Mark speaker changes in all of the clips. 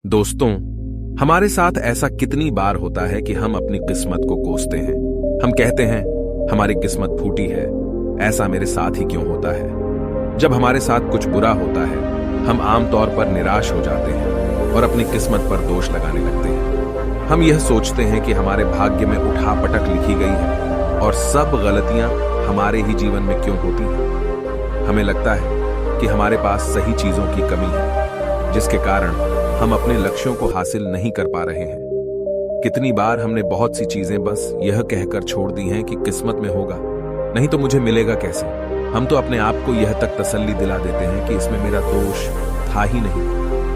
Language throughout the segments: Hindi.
Speaker 1: दोस्तों, हमारे साथ ऐसा कितनी बार होता है कि हम अपनी किस्मत को कोसते हैं। हम कहते हैं हमारी किस्मत फूटी है, ऐसा मेरे साथ ही क्यों होता है। जब हमारे साथ कुछ बुरा होता है हम आमतौर पर निराश हो जाते हैं और अपनी किस्मत पर दोष लगाने लगते हैं। हम यह सोचते हैं कि हमारे भाग्य में उठापटक लिखी गई है और सब गलतियां हमारे ही जीवन में क्यों होती हैं। हमें लगता है कि हमारे पास सही चीजों की कमी है, जिसके कारण हम अपने लक्ष्यों को हासिल नहीं कर पा रहे हैं। कितनी बार हमने बहुत सी चीजें बस यह कहकर छोड़ दी हैं कि किस्मत में होगा, नहीं तो मुझे मिलेगा कैसे। हम तो अपने आप को यह तक तसल्ली दिला देते हैं कि इसमें मेरा दोष था ही नहीं,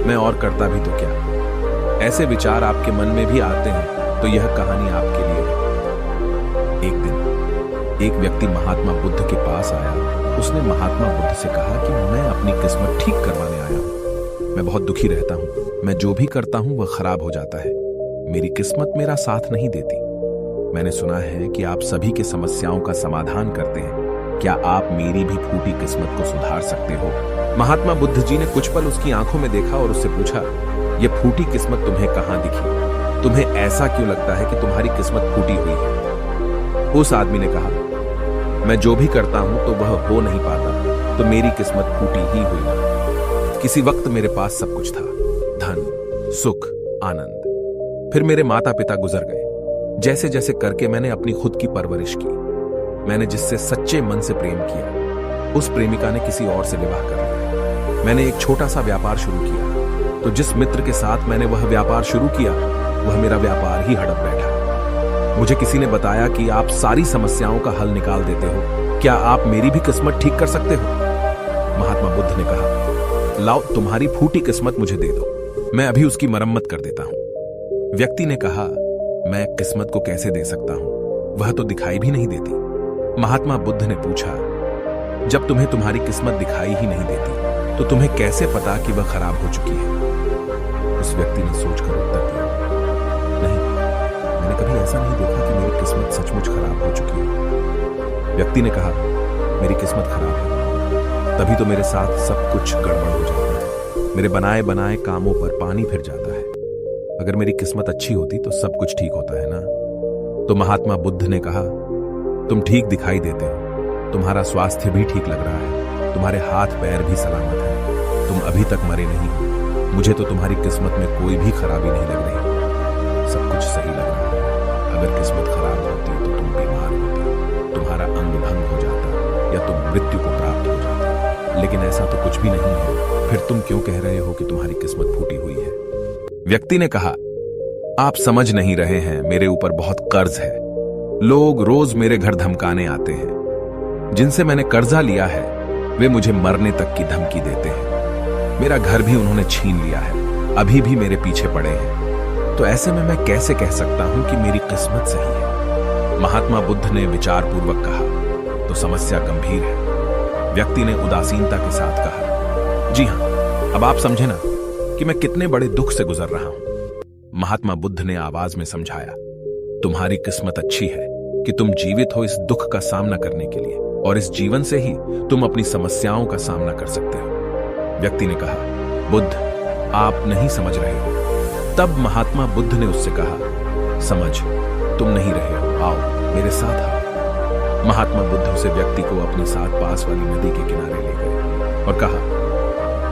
Speaker 1: मैं और करता भी तो क्या। ऐसे विचार आपके मन में भी आते हैं तो यह कहानी आपके लिए है। एक दिन एक व्यक्ति महात्मा बुद्ध के पास आया। उसने महात्मा बुद्ध से कहा कि मैं अपनी किस्मत ठीक करवाने आया हूं। मैं बहुत दुखी रहता हूं, मैं जो भी करता हूं वह खराब हो जाता है, मेरी किस्मत मेरा साथ नहीं देती। मैंने सुना है कि आप सभी की समस्याओं का समाधान करते हैं, क्या आप मेरी भी फूटी किस्मत को सुधार सकते हो। महात्मा बुद्ध जी ने कुछ पल उसकी आंखों में देखा और उससे पूछा, यह फूटी किस्मत तुम्हें कहां दिखी? तुम्हें ऐसा क्यों लगता है कि तुम्हारी किस्मत फूटी हुई है? उस आदमी ने कहा, मैं जो भी करता हूं तो वह हो नहीं पाता, तो मेरी किस्मत फूटी ही हुई है। किसी वक्त मेरे पास सब कुछ था, धन, सुख, आनंद। फिर मेरे माता पिता गुजर गए। जैसे जैसे करके मैंने अपनी खुद की परवरिश की। मैंने जिससे सच्चे मन से प्रेम किया, उस प्रेमिका ने किसी और से विवाह कर लिया। मैंने एक छोटा सा व्यापार शुरू किया, तो जिस मित्र के साथ मैंने वह व्यापार शुरू किया वह मेरा व्यापार ही हड़प बैठा। मुझे किसी ने बताया कि आप सारी समस्याओं का हल निकाल देते हो, क्या आप मेरी भी किस्मत ठीक कर सकते हो? महात्मा बुद्ध ने कहा, लाओ तुम्हारी फूटी किस्मत मुझे दे दो, मैं अभी उसकी मरम्मत कर देता हूं। व्यक्ति ने कहा, मैं किस्मत को कैसे दे सकता हूं, वह तो दिखाई भी नहीं देती। महात्मा बुद्ध ने पूछा, जब तुम्हें तुम्हारी किस्मत दिखाई ही नहीं देती तो तुम्हें कैसे पता कि वह खराब हो चुकी है? उस व्यक्ति ने सोचकर उत्तर दिया, नहीं, मैंने कभी ऐसा नहीं देखा कि मेरी किस्मत सचमुच खराब हो चुकी है। व्यक्ति ने कहा, मेरी किस्मत खराब है, तभी तो मेरे साथ सब कुछ गड़बड़ हो जाता है। मेरे बनाए बनाए कामों पर पानी फिर जाता है। अगर मेरी किस्मत अच्छी होती तो सब कुछ ठीक होता है ना। तो महात्मा बुद्ध ने कहा, तुम ठीक दिखाई देते हो, तुम्हारा स्वास्थ्य भी ठीक लग रहा है, तुम्हारे हाथ पैर भी सलामत हैं, तुम अभी तक मरे नहीं हो। मुझे तो तुम्हारी किस्मत में कोई भी खराबी नहीं लग रही, सब कुछ सही लग रहा है। अगर किस्मत खराब होती तो तुम बीमार होती, तुम्हारा अंग भंग हो जाता या तुम मृत्यु को प्राप्त हो जाता, लेकिन ऐसा तो कुछ भी नहीं है। फिर तुम क्यों कह रहे हो कि तुम्हारी किस्मत फूटी हुई है? व्यक्ति ने कहा, आप समझ नहीं रहे हैं, मेरे ऊपर बहुत कर्ज है। लोग रोज मेरे घर धमकाने आते हैं। जिनसे मैंने कर्जा लिया है वे मुझे मरने तक की धमकी देते हैं। मेरा घर भी उन्होंने छीन लिया है, अभी भी मेरे पीछे पड़े हैं। तो ऐसे में मैं कैसे कह सकता हूं कि मेरी किस्मत सही है? महात्मा बुद्ध ने विचारपूर्वक कहा, तो समस्या गंभीर है। व्यक्ति ने उदासीनता के साथ कहा, जी हां, अब आप समझे ना कि मैं कितने बड़े दुख से गुजर रहा हूं। महात्मा बुद्ध ने आवाज में समझाया, तुम्हारी किस्मत अच्छी है कि तुम जीवित हो इस दुख का सामना करने के लिए, और इस जीवन से ही तुम अपनी समस्याओं का सामना कर सकते हो। व्यक्ति ने कहा, बुद्ध, आप नहीं समझ रहे हो। तब महात्मा बुद्ध ने उससे कहा, समझ तुम नहीं रहे हो, आओ मेरे साथ आओ। महात्मा बुद्ध उसे व्यक्ति को अपने साथ पास वाली नदी के किनारे ले गए और कहा,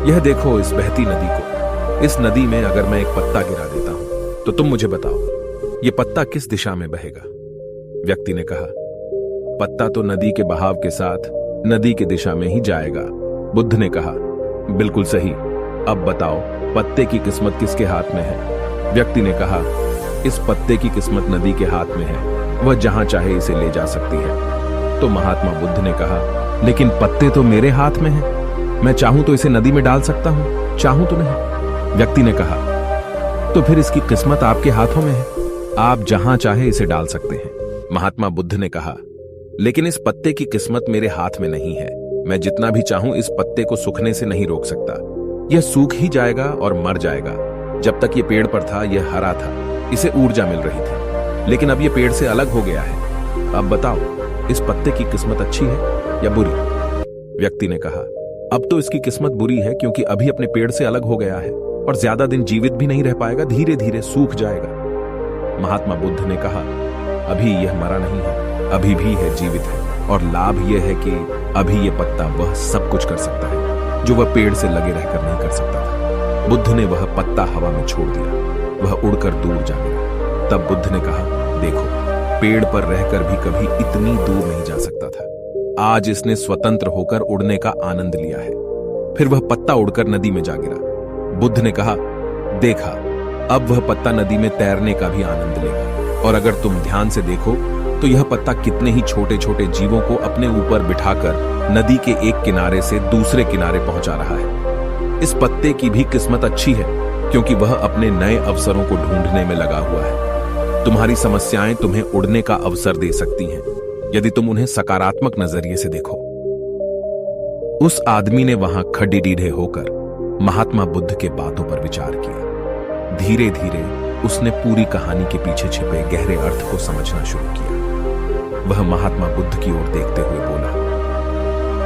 Speaker 1: यह देखो इस बहती नदी को। इस नदी में अगर मैं एक पत्ता गिरा देता हूं तो तुम मुझे बताओ, यह पत्ता किस दिशा में बहेगा? व्यक्ति ने कहा, पत्ता तो नदी के बहाव के साथ नदी की दिशा में ही जाएगा। बुद्ध ने कहा, बिल्कुल सही, अब बताओ पत्ते की किस्मत किसके हाथ में है? व्यक्ति ने कहा, इस पत्ते की किस्मत नदी के हाथ में है, वह जहां चाहे इसे ले जा सकती है। तो महात्मा बुद्ध ने कहा, लेकिन पत्ते तो मेरे हाथ में हैं, मैं चाहूं तो इसे नदी में डाल सकता हूं, चाहूं तो नहीं। व्यक्ति ने कहा, तो फिर इसकी किस्मत आपके हाथों में है, आप जहां चाहे इसे डाल सकते हैं। महात्मा बुद्ध ने कहा, लेकिन इस पत्ते की किस्मत मेरे हाथ में नहीं है, मैं जितना भी चाहूं इस पत्ते को सूखने से नहीं रोक सकता। यह सूख ही जाएगा और मर जाएगा। जब तक ये पेड़ पर था यह हरा था, इसे ऊर्जा मिल रही थी, लेकिन अब यह पेड़ से अलग हो गया है। अब बताओ, इस पत्ते की किस्मत अच्छी है या बुरी? व्यक्ति ने कहा, अब तो इसकी किस्मत बुरी है क्योंकि अभी अपने पेड़ से अलग हो गया है और ज्यादा दिन जीवित भी नहीं रह पाएगा, धीरे धीरे सूख जाएगा। महात्मा बुद्ध ने कहा, अभी यह मरा नहीं है, अभी भी है, जीवित है, और लाभ यह है कि अभी यह पत्ता वह सब कुछ कर सकता है जो वह पेड़ से लगे रहकर नहीं कर सकता था। बुद्ध ने वह पत्ता हवा में छोड़ दिया, वह उड़कर दूर जा गिरा। तब बुद्ध ने कहा, देखो, पेड़ पर रहकर भी कभी इतनी दूर नहीं जा सकता था, आज इसने स्वतंत्र होकर उड़ने का आनंद लिया है। फिर वह पत्ता उड़कर नदी में जा गिरा। बुद्ध ने कहा, देखा, अब वह पत्ता नदी में तैरने का भी आनंद लेगा, और अगर तुम ध्यान से देखो तो यह पत्ता कितने ही छोटे छोटे जीवों को अपने ऊपर बिठाकर नदी के एक किनारे से दूसरे किनारे पहुंचा रहा है। इस पत्ते की भी किस्मत अच्छी है, क्योंकि वह अपने नए अवसरों को ढूंढने में लगा हुआ है। तुम्हारी समस्याएं तुम्हें उड़ने का अवसर दे सकती हैं, यदि तुम उन्हें सकारात्मक नजरिए से देखो। उस आदमी ने वहां खड़े होकर महात्मा बुद्ध के बातों पर विचार किया। धीरे धीरे उसने पूरी कहानी के पीछे छिपे गहरे अर्थ को समझना शुरू किया। वह महात्मा बुद्ध की ओर देखते हुए बोला,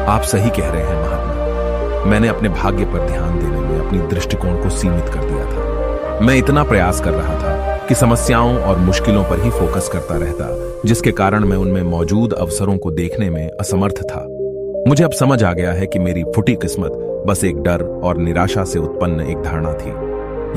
Speaker 1: आप सही कह रहे हैं महात्मा, मैंने अपने भाग्य पर ध्यान देने में अपनी दृष्टिकोण को सीमित कर दिया था। मैं इतना प्रयास कर रहा था कि समस्याओं और मुश्किलों पर ही फोकस करता रहता, जिसके कारण मैं उनमें मौजूद अवसरों को देखने में असमर्थ था। मुझे अब समझ आ गया है कि मेरी फूटी किस्मत बस एक डर और निराशा से उत्पन्न एक धारणा थी।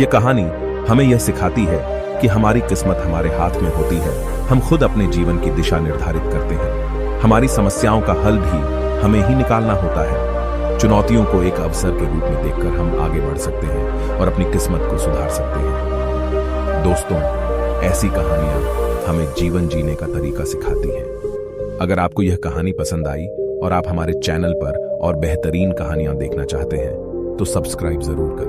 Speaker 1: यह कहानी हमें यह सिखाती है कि हमारी किस्मत हमारे हाथ में होती है, हम खुद अपने जीवन की दिशा निर्धारित करते हैं। हमारी समस्याओं का हल भी हमें ही निकालना होता है। चुनौतियों को एक अवसर के रूप में देखकर हम आगे बढ़ सकते हैं और अपनी किस्मत को सुधार सकते हैं। दोस्तों, ऐसी कहानियां हमें जीवन जीने का तरीका सिखाती हैं। अगर आपको यह कहानी पसंद आई और आप हमारे चैनल पर और बेहतरीन कहानियां देखना चाहते हैं तो सब्सक्राइब जरूर करें।